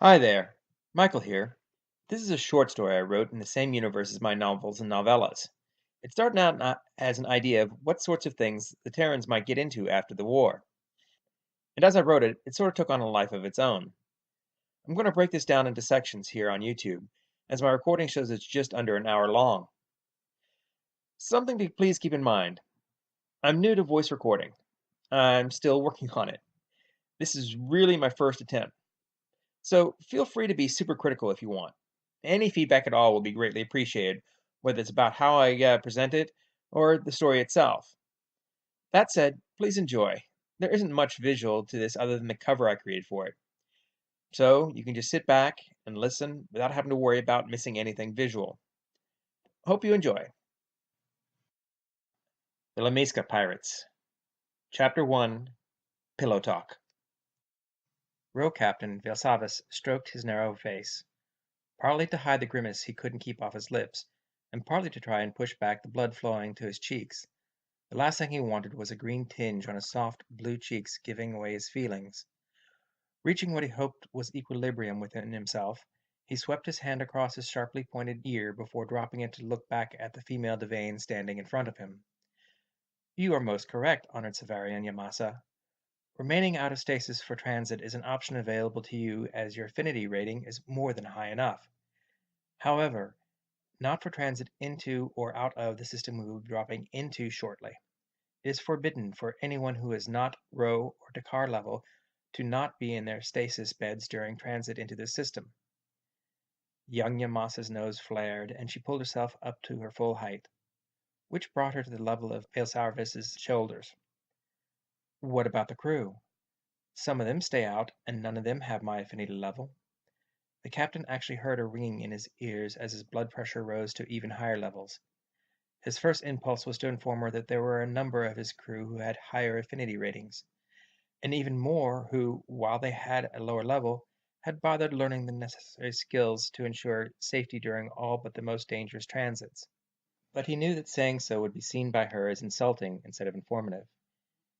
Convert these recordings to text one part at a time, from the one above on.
Hi there, Michael here. This is a short story I wrote in the same universe as my novels and novellas. It started out as an idea of what sorts of things the Terrans might get into after the war. And as I wrote it, it sort of took on a life of its own. I'm going to break this down into sections here on YouTube, as my recording shows it's just under an hour long. Something to please keep in mind. I'm new to voice recording. I'm still working on it. This is really my first attempt. So feel free to be super critical if you want. Any feedback at all will be greatly appreciated, whether it's about how I present it or the story itself. That said, please enjoy. There isn't much visual to this other than the cover I created for it. So you can just sit back and listen without having to worry about missing anything visual. Hope you enjoy. The Laemiska Pirates. Chapter 1, Pillow Talk. Row Captain Velsavas stroked his narrow face, partly to hide the grimace he couldn't keep off his lips, and partly to try and push back the blood flowing to his cheeks. The last thing he wanted was a green tinge on his soft blue cheeks giving away his feelings. Reaching what he hoped was equilibrium within himself, he swept his hand across his sharply pointed ear before dropping it to look back at the female Devane standing in front of him. You are most correct, honored Severian Yamasa. Remaining out of stasis for transit is an option available to you as your affinity rating is more than high enough. However, not for transit into or out of the system we will be dropping into shortly. It is forbidden for anyone who is not Row or Dakar level to not be in their stasis beds during transit into the system. Young Yamasa's nose flared, and she pulled herself up to her full height, which brought her to the level of Ailsarvis's shoulders. What about the crew? Some of them stay out, and none of them have my affinity level. The captain actually heard a ringing in his ears as his blood pressure rose to even higher levels. His first impulse was to inform her that there were a number of his crew who had higher affinity ratings, and even more who, while they had a lower level, had bothered learning the necessary skills to ensure safety during all but the most dangerous transits. But he knew that saying so would be seen by her as insulting instead of informative,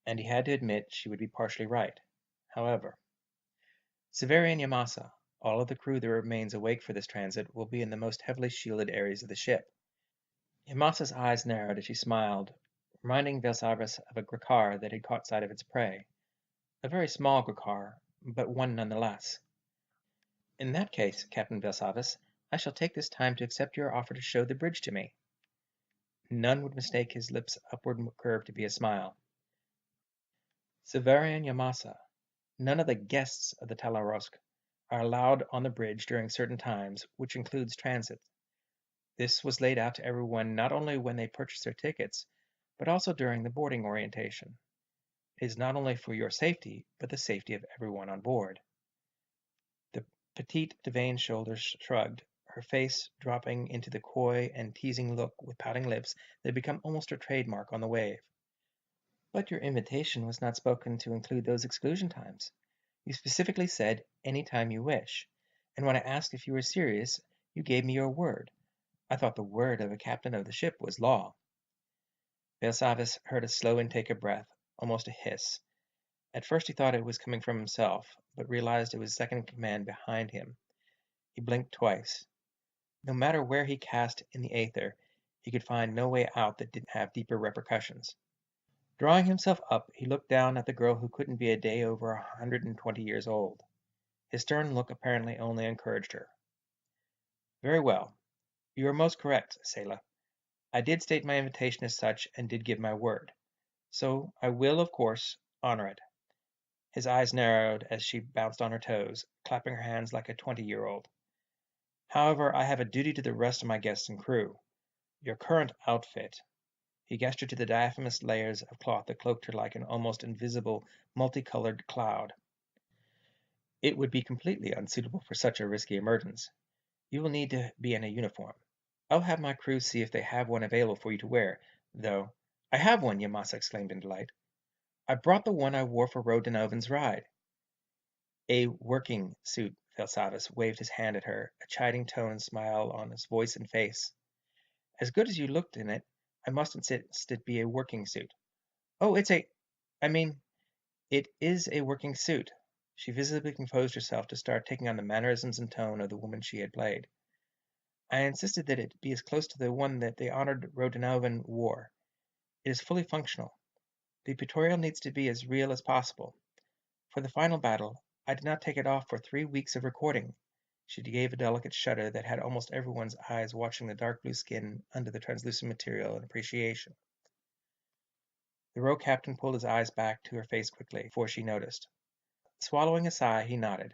and he had to admit she would be partially right. However, Severian Yamasa, all of the crew that remains awake for this transit will be in the most heavily shielded areas of the ship. Yamasa's eyes narrowed as she smiled, reminding Velsavas of a grakar that had caught sight of its prey. A very small grakar, but one nonetheless. In that case, Captain Velsavas, I shall take this time to accept your offer to show the bridge to me. None would mistake his lips' upward curve to be a smile. Severian Yamasa, none of the guests of the Talarosk are allowed on the bridge during certain times, which includes transit. This was laid out to everyone not only when they purchased their tickets, but also during the boarding orientation. It is not only for your safety, but the safety of everyone on board. The petite Devane's shoulders shrugged, her face dropping into the coy and teasing look with pouting lips that had become almost her trademark on the wave. But your invitation was not spoken to include those exclusion times. You specifically said, any time you wish, and when I asked if you were serious, you gave me your word. I thought the word of a captain of the ship was law. Velsavas heard a slow intake of breath, almost a hiss. At first he thought it was coming from himself, but realized it was second in command behind him. He blinked twice. No matter where he cast in the aether, he could find no way out that didn't have deeper repercussions. Drawing himself up, he looked down at the girl who couldn't be a day over 120 years old. His stern look apparently only encouraged her. Very well. You are most correct, Selah. I did state my invitation as such and did give my word. So I will, of course, honor it. His eyes narrowed as she bounced on her toes, clapping her hands like a 20-year-old. However, I have a duty to the rest of my guests and crew. Your current outfit. He gestured to the diaphanous layers of cloth that cloaked her like an almost invisible, multicolored cloud. It would be completely unsuitable for such a risky emergence. You will need to be in a uniform. I'll have my crew see if they have one available for you to wear, though. I have one, Yamasa exclaimed in delight. I brought the one I wore for Rodenoven's ride. A working suit, Velsavas waved his hand at her, a chiding tone and smile on his voice and face. As good as you looked in it, I must insist it be a working suit. Oh, it is a working suit. She visibly composed herself to start taking on the mannerisms and tone of the woman she had played. I insisted that it be as close to the one that the honored Rodenovan wore. It is fully functional. The pictorial needs to be as real as possible. For the final battle, I did not take it off for 3 weeks of recording. She gave a delicate shudder that had almost everyone's eyes watching the dark blue skin under the translucent material in appreciation. The row captain pulled his eyes back to her face quickly, before she noticed. Swallowing a sigh, he nodded.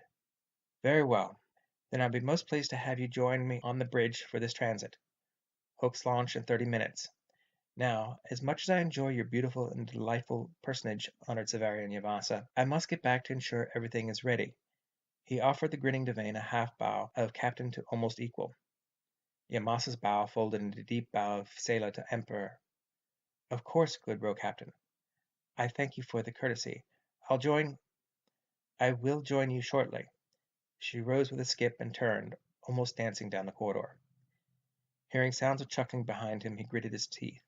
Very well. Then I'd be most pleased to have you join me on the bridge for this transit. Hopes launch in 30 minutes. Now, as much as I enjoy your beautiful and delightful personage, honored Severian Yamasa, I must get back to ensure everything is ready. He offered the grinning Devane a half bow of captain to almost equal. Yamasa's bow folded into a deep bow of sailor to emperor. Of course, good row captain. I thank you for the courtesy. I will join you shortly. She rose with a skip and turned, almost dancing down the corridor. Hearing sounds of chuckling behind him, he gritted his teeth.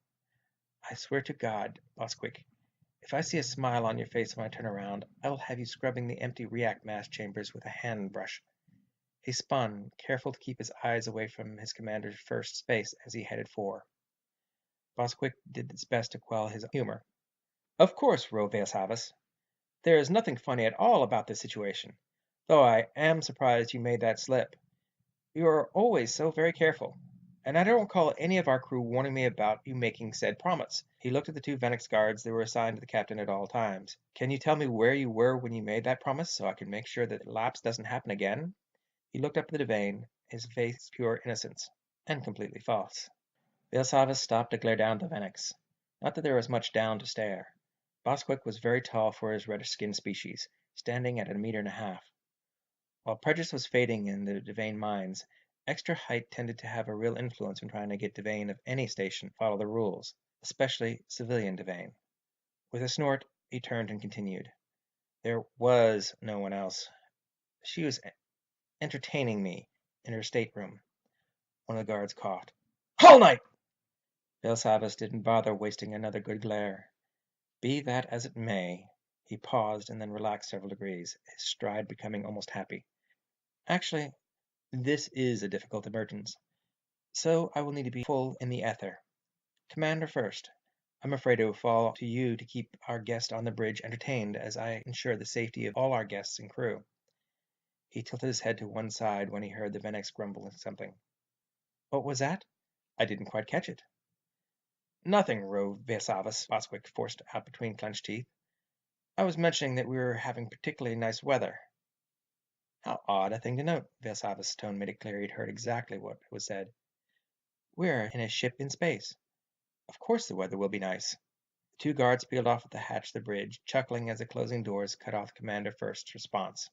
I swear to God, Bosquick, if I see a smile on your face when I turn around, I will have you scrubbing the empty react mass chambers with a hand brush. He spun, careful to keep his eyes away from his commander's first space as he headed for. Bosquick did his best to quell his humor. Of course, Rovesalvas. There is nothing funny at all about this situation, though I am surprised you made that slip. You are always so very careful, and I don't recall any of our crew warning me about you making said promise. He looked at the 2 Venix guards that were assigned to the captain at all times. Can you tell me where you were when you made that promise, so I can make sure that the lapse doesn't happen again? He looked up at the Devane, his face pure innocence, and completely false. Vilsavas stopped to glare down at the Venix. Not that there was much down to stare. Bosquick was very tall for his reddish-skinned species, standing at 1.5 meters. While prejudice was fading in the Devane minds, extra height tended to have a real influence when trying to get Devane of any station to follow the rules, especially civilian Devane. With a snort, he turned and continued. There was no one else. She was entertaining me in her stateroom. One of the guards coughed. Whole night! Vilsavas didn't bother wasting another good glare. Be that as it may, he paused and then relaxed several degrees, his stride becoming almost happy. Actually, this is a difficult emergence, so I will need to be full in the ether. Commander first. I'm afraid it will fall to you to keep our guest on the bridge entertained as I ensure the safety of all our guests and crew. He tilted his head to one side when he heard the Venex grumble something. What was that? I didn't quite catch it. Nothing, Vesavas, Boswick forced out between clenched teeth. I was mentioning that we were having particularly nice weather. How odd a thing to note. Vesavas' tone made it clear he'd heard exactly what was said. We're in a ship in space. Of course the weather will be nice. The 2 guards peeled off at the hatch of the bridge, chuckling as the closing doors cut off Commander First's response.